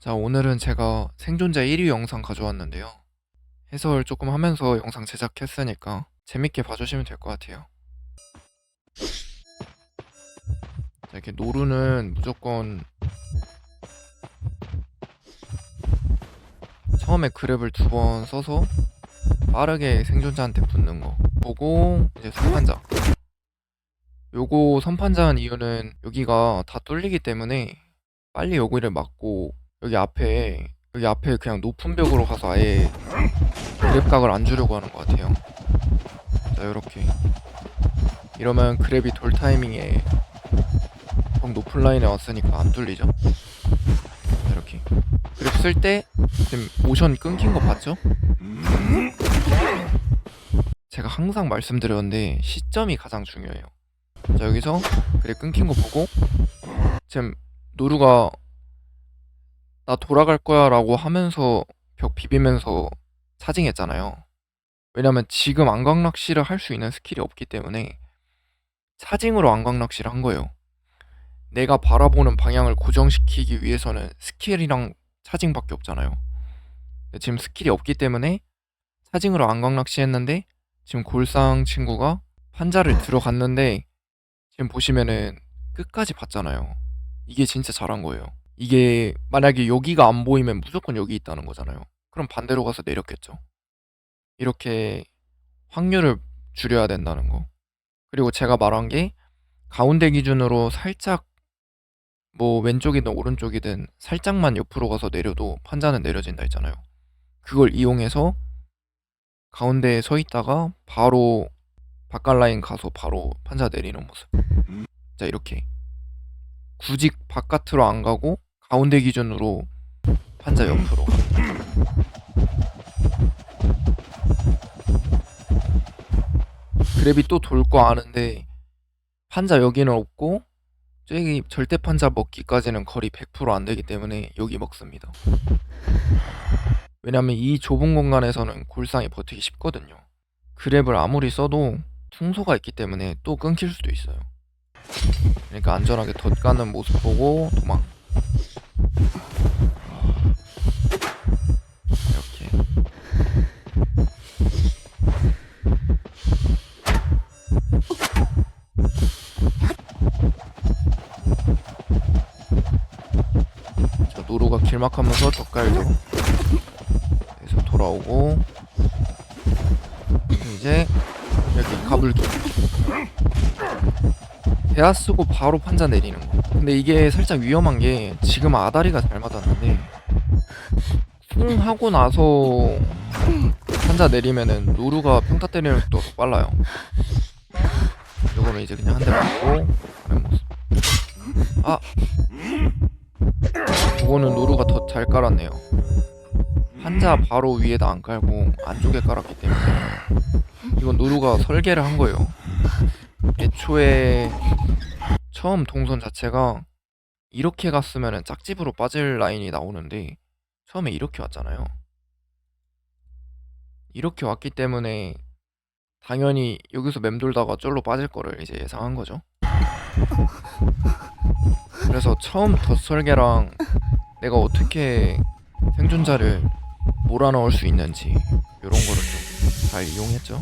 자, 오늘은 제가 생존자 1위 영상 가져왔는데요. 해설 조금 하면서 영상 제작했으니까 재밌게 봐주시면 될 것 같아요. 자, 이렇게 노루는 무조건 처음에 그랩을 2번 써서 빠르게 생존자한테 붙는 거 보고 이제 선판자. 요거 선판자한 이유는 여기가 다 뚫리기 때문에 빨리 여기를 막고 여기 앞에 그냥 높은 벽으로 가서 아예 그랩각을 안 주려고 하는 것 같아요. 자, 요렇게 이러면 그랩이 돌 타이밍에 벽 높은 라인에 왔으니까 안 뚫리죠. 자, 이렇게 그랩 쓸 때 지금 모션 끊긴 거 봤죠? 제가 항상 말씀드렸는데 시점이 가장 중요해요. 자, 여기서 그랩 끊긴 거 보고 지금 노루가 나 돌아갈 거야 라고 하면서 벽 비비면서 차징했잖아요. 왜냐면 지금 안광낚시를 할 수 있는 스킬이 없기 때문에 차징으로 안광낚시를 한 거예요. 내가 바라보는 방향을 고정시키기 위해서는 스킬이랑 차징밖에 없잖아요. 근데 지금 스킬이 없기 때문에 차징으로 안광낚시 했는데 지금 골상 친구가 판자를 들어갔는데 지금 보시면은 끝까지 봤잖아요. 이게 진짜 잘한 거예요. 이게 만약에 여기가 안 보이면 무조건 여기 있다는 거잖아요. 그럼 반대로 가서 내렸겠죠. 이렇게 확률을 줄여야 된다는 거. 그리고 제가 말한 게 가운데 기준으로 살짝 뭐 왼쪽이든 오른쪽이든 살짝만 옆으로 가서 내려도 판자는 내려진다 했잖아요. 그걸 이용해서 가운데에 서 있다가 바로 바깥 라인 가서 바로 판자 내리는 모습. 자, 이렇게 굳이 바깥으로 안 가고 가운데 기준으로 판자 옆으로. 그랩이 또 돌 거 아는데 판자 여기는 없고 저기 절대 판자 먹기까지는 거리 100% 안 되기 때문에 여기 먹습니다. 왜냐면 이 좁은 공간에서는 골상이 버티기 쉽거든요. 그랩을 아무리 써도 퉁소가 있기 때문에 또 끊길 수도 있어요. 그러니까 안전하게 덧 가는 모습 보고 도망. 이렇게. 자, 노루가 길막하면서 덧갈죠. 그래서 돌아오고 이제 이렇게 가불기. 대야 쓰고 바로 판자 내리는 거. 근데 이게 살짝 위험한 게 지금 아다리가 잘 맞았는데 쿵 하고 나서 판자 내리면은 노루가 평타 때리는 속도가 더 빨라요. 요거는 이제 그냥 한 대 맞고 그런 모습. 아! 요거는 노루가 더 잘 깔았네요. 판자 바로 위에다 안 깔고 안쪽에 깔았기 때문에 이건 노루가 설계를 한 거예요. 애초에 처음 동선 자체가 이렇게 갔으면 짝집으로 빠질 라인이 나오는데 처음에 이렇게 왔잖아요. 이렇게 왔기 때문에 당연히 여기서 맴돌다가 쫄로 빠질 거를 이제 예상한 거죠. 그래서 처음 덧 설계랑 내가 어떻게 생존자를 몰아넣을 수 있는지 이런 거를 좀 잘 이용했죠.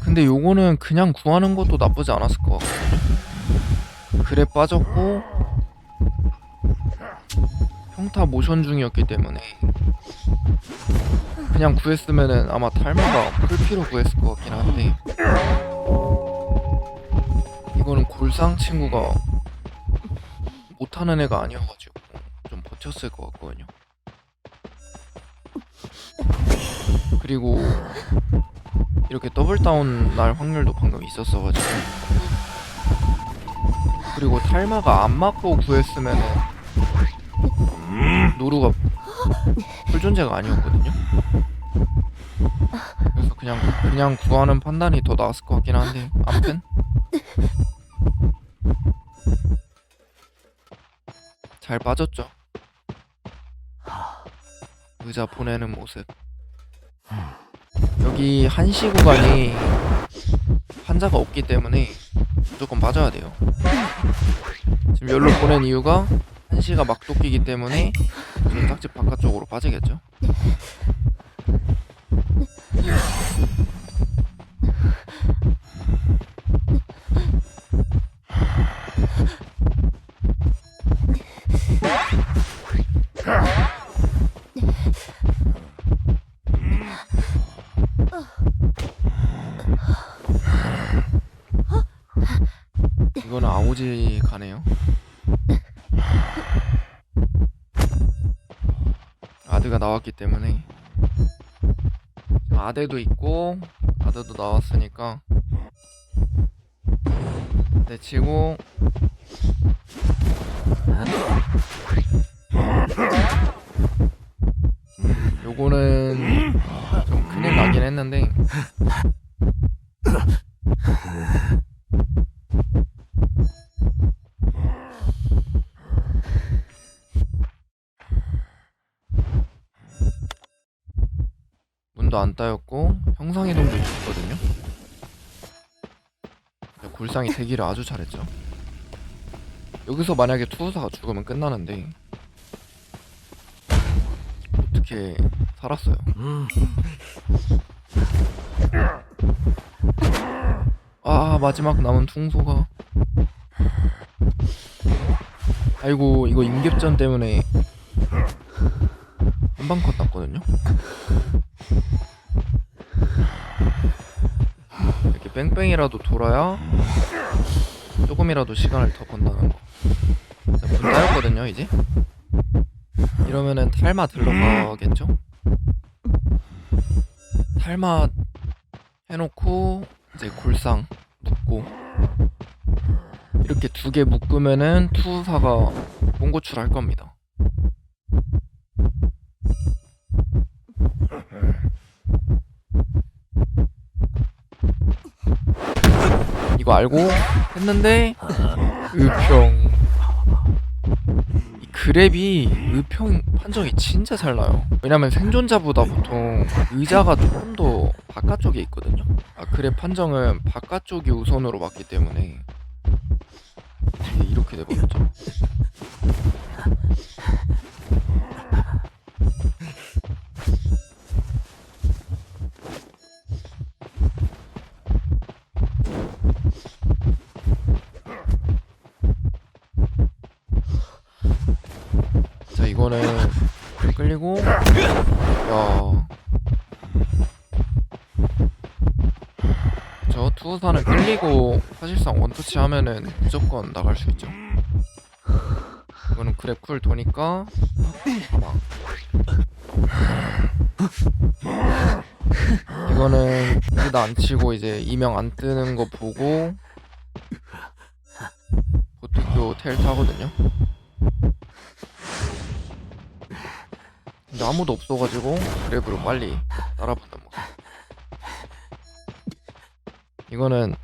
근데 요거는 그냥 구하는 것도 나쁘지 않았을 것 같거든요. 그래 빠졌고 평타 모션 중이었기 때문에 그냥 구했으면은 아마 탈마가 풀피로 구했을 것 같긴 한데 이거는 골상 친구가 못하는 애가 아니어가지고 좀 버텼을 것 같거든요. 그리고 이렇게 더블 다운 날 확률도 방금 있었어가지고 그리고 탈마가 안 맞고 구했으면은 노루가 풀존재가 아니었거든요. 그래서 그냥 구하는 판단이 더 나았을 것 같긴 한데, 아무튼 잘 빠졌죠. 의자 보내는 모습. 여기 한시 구간이 판자가 없기 때문에 무조건 빠져야 돼요. 지금 여기로 보낸 이유가 한시가 막 도끼기 때문에 저 짝집 바깥쪽으로 빠지겠죠. 이거는 아오지 가네요. 아드가 나왔기 때문에 아대도 있고 아드도 나왔으니까 내치고 요거는 좀 큰일 나긴 했는데 문도 안 따였고 형상이동도 있거든요. 굴상이 대기를 아주 잘했죠. 여기서 만약에 투우사가 죽으면 끝나는데 어떻게 살았어요. 아, 마지막 남은 퉁소가, 아이고, 이거 임ገብ전 때문에 한방컷 났거든요. 이렇게 뺑뺑이라도 돌아야 조금이라도 시간을 더 번다는 거. 자, 문 따였거든요 이제. 이러면은 탈마 들러가겠죠? 탈마 해놓고 이제 골상 묶고 이렇게 두 개 묶으면은 투사가 몽고출 할 겁니다. 이거 알고 했는데 의평, 이 그랩이 의평 판정이 진짜 잘 나요. 왜냐면 생존자보다 보통 의자가 조금 더 바깥쪽에 있거든요. 아, 그랩 판정은 바깥쪽이 우선으로 맞기 때문에 이렇게 돼버렸죠. 자, 이거는 끌리고, 야, 저 투우사는 끌리고 사실상 원터치 하면은 무조건 나갈 수 있죠. 이거는 그랩 쿨 도니까 사망. 이거는 일안 치고 이제 이명 안 뜨는 거 보고 보트교 텔 타거든요. 근데 아무도 없어가지고 그랩으로 빨리 따라붙는 모습. 이거는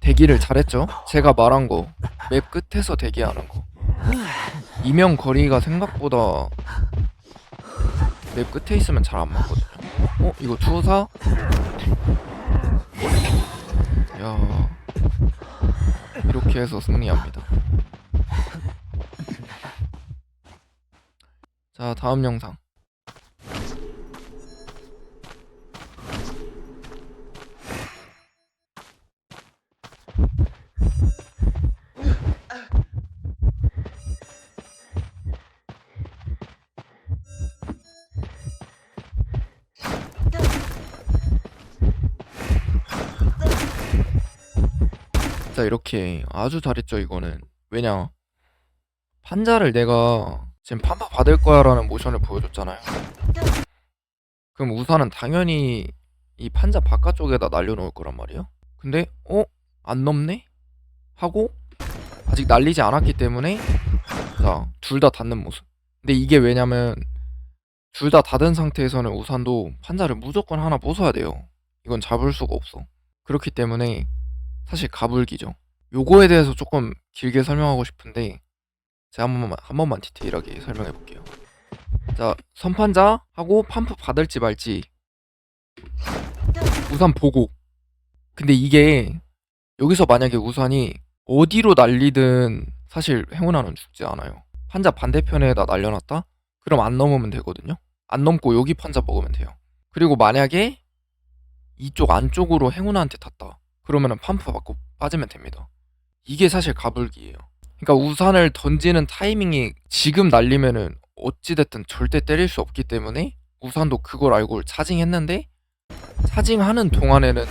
대기를 잘했죠. 제가 말한 거 맵 끝에서 대기하는 거. 이명 거리가 생각보다 맵 끝에 있으면 잘 안 맞거든요. 이거 투사? 야, 이렇게 해서 승리합니다. 자, 다음 영상. 진짜 이렇게 아주 잘했죠. 이거는 왜냐, 판자를 내가 지금 판파 받을 거야 라는 모션을 보여줬잖아요. 그럼 우산은 당연히 이 판자 바깥쪽에다 날려놓을 거란 말이에요. 근데 안 넘네? 하고 아직 날리지 않았기 때문에 자, 둘 다 닿는 모습. 근데 이게 왜냐면 둘 다 닫은 상태에서는 우산도 판자를 무조건 하나 부숴야 돼요. 이건 잡을 수가 없어. 그렇기 때문에 사실 가불기죠. 요거에 대해서 조금 길게 설명하고 싶은데 제가 한 번만 디테일하게 설명해 볼게요. 자, 선판자 하고 팜프 받을지 말지 우산 보고. 근데 이게 여기서 만약에 우산이 어디로 날리든 사실 행운아는 죽지 않아요. 판자 반대편에다 날려놨다? 그럼 안 넘으면 되거든요. 안 넘고 여기 판자 먹으면 돼요. 그리고 만약에 이쪽 안쪽으로 행운아한테 탔다. 그러면은 팜프 받고 빠지면 됩니다. 이게 사실 가불기예요. 그러니까 우산을 던지는 타이밍이 지금 날리면은 어찌됐든 절대 때릴 수 없기 때문에 우산도 그걸 알고 차징했는데 차징하는 동안에는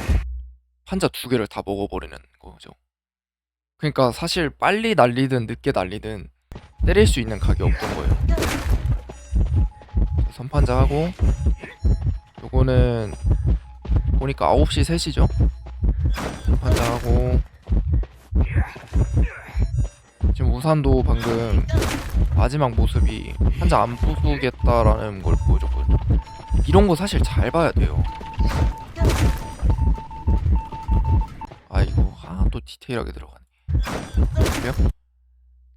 판자 두 개를 다 먹어버리는 거죠. 그러니까 사실 빨리 날리든 늦게 날리든 때릴 수 있는 각이 없던 거예요. 선판자 하고 요거는 보니까 9시 3시죠. 선판자 하고 지금 우산도 방금 마지막 모습이 판자 안 부수겠다라는 걸 보여줬거든요. 이런 거 사실 잘 봐야 돼요. 아이고, 또 디테일하게 들어가네. 그래요?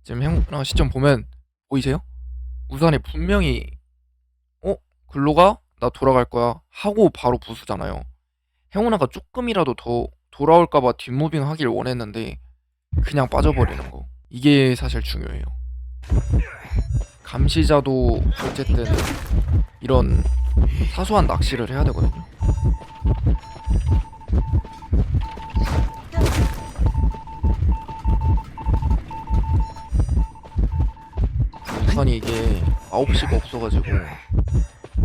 지금 행운아 시점 보면 보이세요? 우산이 분명히 글로 가? 나 돌아갈 거야 하고 바로 부수잖아요. 행운아가 조금이라도 더 돌아올까봐 뒷무빙 하길 원했는데 그냥 빠져버리는 거. 이게 사실 중요해요. 감시자도 어쨌든 이런 사소한 낚시를 해야 되거든요. 우선이 이게 9시가 없어가지고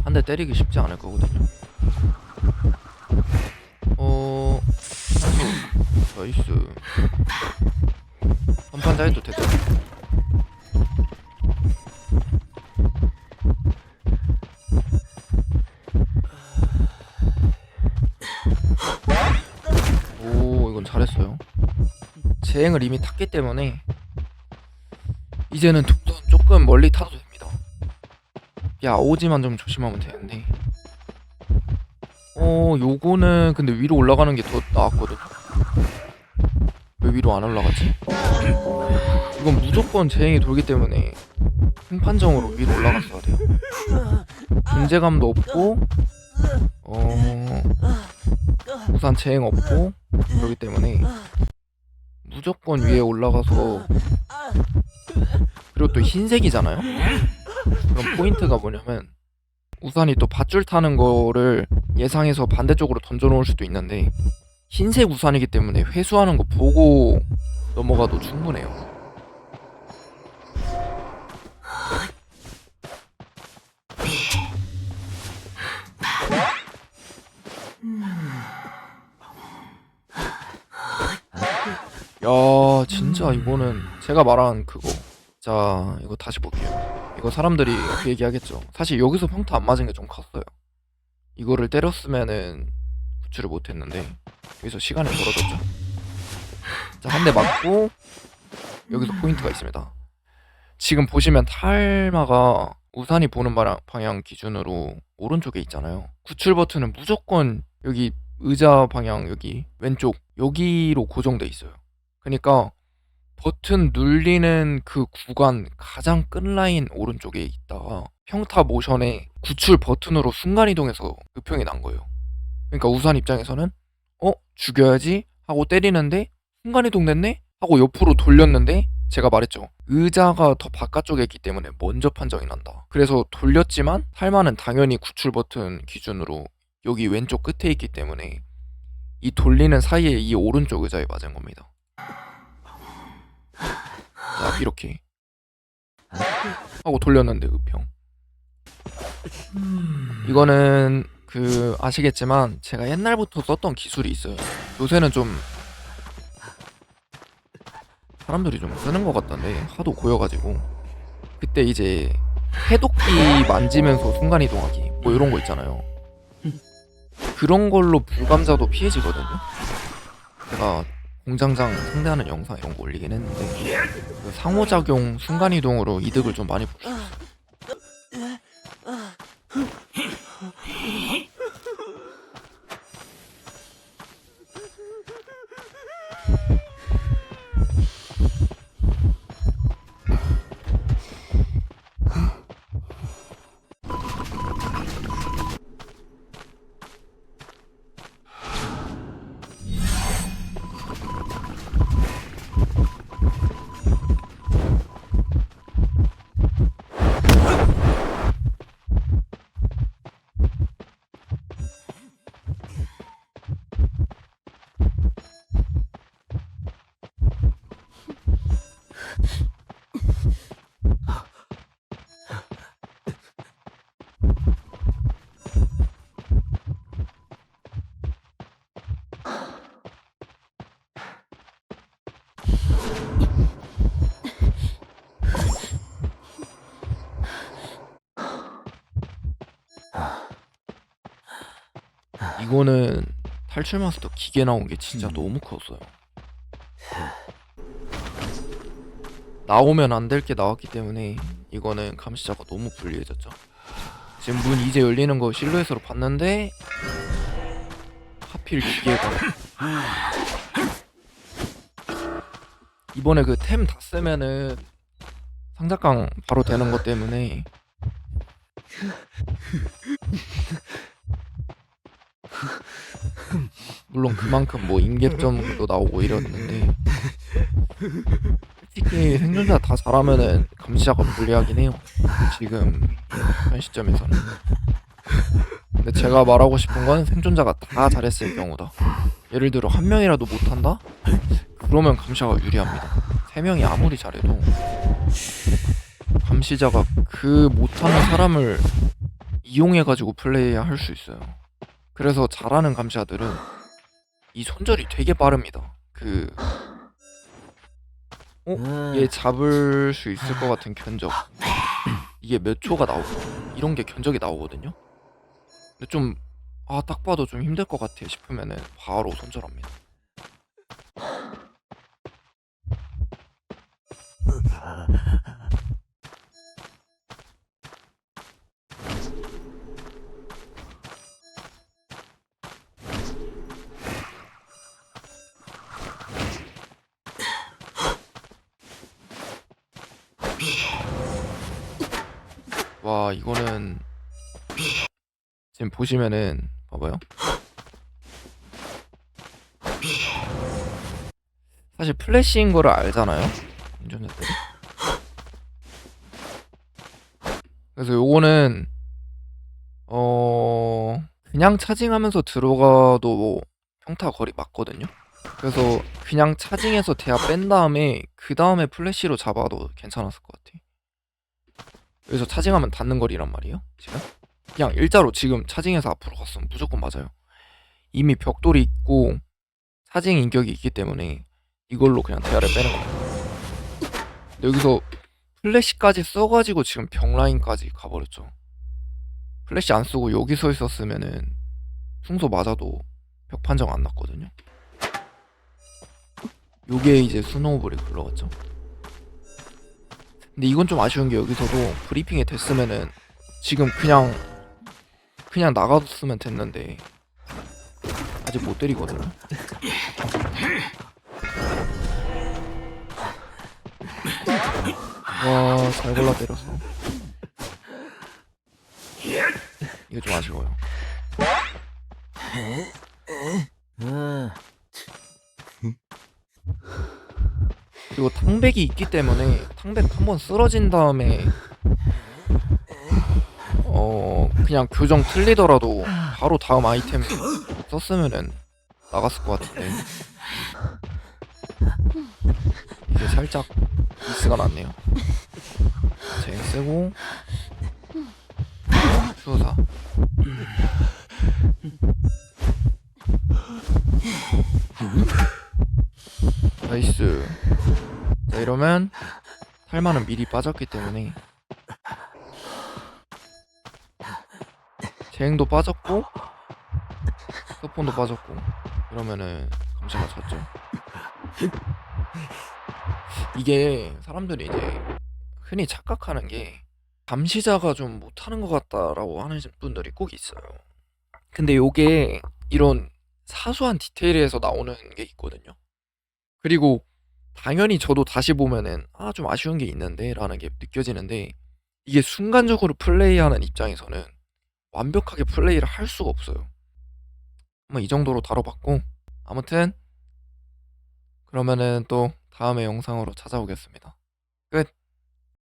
한 대 때리기 쉽지 않을 거거든요. 나이스. 선판자 해도 됐죠. 오, 이건 잘했어요. 제행을 이미 탔기 때문에 이제는 조금 멀리 타도 됩니다. 야, 오지만 좀 조심하면 되는데. 요거는 근데 위로 올라가는 게 더 나았거든요. 왜 위로 안 올라가지? 이건 무조건 제행이 돌기 때문에 승판정으로 위로 올라갔어야 돼요. 존재감도 없고 우산 제행 없고 그렇기 때문에 무조건 위에 올라가서, 그리고 또 흰색이잖아요. 그럼 포인트가 뭐냐면 우산이 또 밧줄 타는 거를 예상해서 반대쪽으로 던져놓을 수도 있는데 흰색 우산이기 때문에 회수하는 거 보고 넘어가도 충분해요. 야, 진짜 이거는 제가 말한 그거. 자, 이거 다시 볼게요. 이거 사람들이 그 얘기하겠죠. 사실 여기서 평타 안 맞은 게 좀 컸어요. 이거를 때렸으면은 구출을 못했는데 여기서 시간이 벌어졌죠. 자, 한 대 맞고 여기서 포인트가 있습니다. 지금 보시면 탈마가 우산이 보는 방향 기준으로 오른쪽에 있잖아요. 구출 버튼은 무조건 여기 의자 방향 여기 왼쪽 여기로 고정돼 있어요. 그러니까 버튼 눌리는 그 구간 가장 끝 라인 오른쪽에 있다가 평타 모션에 구출 버튼으로 순간이동해서 흡형이 난 거예요. 그러니까 우산 입장에서는 죽여야지 하고 때리는데 순간이동 됐네? 하고 옆으로 돌렸는데 제가 말했죠. 의자가 더 바깥쪽에 있기 때문에 먼저 판정이 난다. 그래서 돌렸지만 탈마는 당연히 구출 버튼 기준으로 여기 왼쪽 끝에 있기 때문에 이 돌리는 사이에 이 오른쪽 의자에 맞은 겁니다. 자, 이렇게 하고 돌렸는데 흡형. 이거는 아시겠지만 제가 옛날부터 썼던 기술이 있어요. 요새는 좀 사람들이 좀 쓰는 것 같던데 하도 고여가지고. 그때 이제 해독기 만지면서 순간이동하기 뭐 이런 거 있잖아요. 그런 걸로 불감자도 피해지거든요. 제가 공장장 상대하는 영상 이런 거 올리긴 했는데 그 상호작용 순간이동으로 이득을 좀 많이 볼 수 있어요. 이거는 탈출 마스터 기계 나온 게 진짜 너무 컸어요. 나오면 안 될 게 나왔기 때문에 이거는 감시자가 너무 불리해졌죠. 지금 문 이제 열리는 거 실루엣으로 봤는데 하필 기계가 이번에 그 템 다 쓰면은 상자깡 바로 되는 것 때문에 물론 그만큼 뭐 임계점도 나오고 이랬는데 솔직히 생존자 다 잘하면은 감시자가 불리하긴 해요. 지금 현 시점에서는. 근데 제가 말하고 싶은 건 생존자가 다 잘했을 경우다. 예를 들어 한 명이라도 못한다? 그러면 감시자가 유리합니다. 세 명이 아무리 잘해도 감시자가 그 못하는 사람을 이용해가지고 플레이할 수 있어요. 그래서 잘하는 감시자들은 이 손절이 되게 빠릅니다. 얘 잡을 수 있을 것 같은 견적 이게 몇 초가 나오고 이런 게 견적이 나오거든요. 근데 좀 딱 봐도 좀 힘들 것 같아 싶으면은 바로 손절합니다. 와, 이거는 지금 보시면은 봐봐요. 사실 플래시인 거를 알잖아요, 운전자들이. 그래서 요거는 그냥 차징하면서 들어가도 뭐 평타 거리 맞거든요. 그래서 그냥 차징해서 대야 뺀 다음에 그 다음에 플래시로 잡아도 괜찮았을 것 같아. 여기서 차징하면 닿는 거리란 말이에요. 지금 그냥 일자로 지금 차징해서 앞으로 갔으면 무조건 맞아요. 이미 벽돌이 있고 차징 인격이 있기 때문에 이걸로 그냥 대야를 빼는 겁니다. 근데 여기서 플래시까지 써가지고 지금 벽 라인까지 가버렸죠. 플래시 안 쓰고 여기 서 있었으면은 풍소 맞아도 벽 판정 안 났거든요. 요게 이제 스노우볼이 굴러갔죠. 근데 이건 좀 아쉬운 게 여기서도 브리핑이 됐으면은 지금 그냥 나갔으면 됐는데 아직 못 때리거든요. 와, 잘 골라 때렸어. 이거 좀 아쉬워요. 그리고 탕백이 있기 때문에 탕백 한번 쓰러진 다음에 그냥 교정 틀리더라도 바로 다음 아이템 썼으면은 나갔을 것 같은데 이게 살짝 미스가 났네요. 쟁 쓰고 수호사 나이스. 자, 이러면 탈마는 미리 빠졌기 때문에 제행도 빠졌고 스폰도 빠졌고 이러면은 감시가 졌죠. 이게 사람들이 이제 흔히 착각하는 게 감시자가 좀 못하는 것 같다라고 하는 분들이 꼭 있어요. 근데 요게 이런 사소한 디테일에서 나오는 게 있거든요. 그리고 당연히 저도 다시 보면은 '아 좀 아쉬운 게 있는데.'라는 게 느껴지는데 이게 순간적으로 플레이하는 입장에서는 완벽하게 플레이를 할 수가 없어요. 뭐 이 정도로 다뤄봤고 아무튼 그러면은 또 다음의 영상으로 찾아오겠습니다. 끝.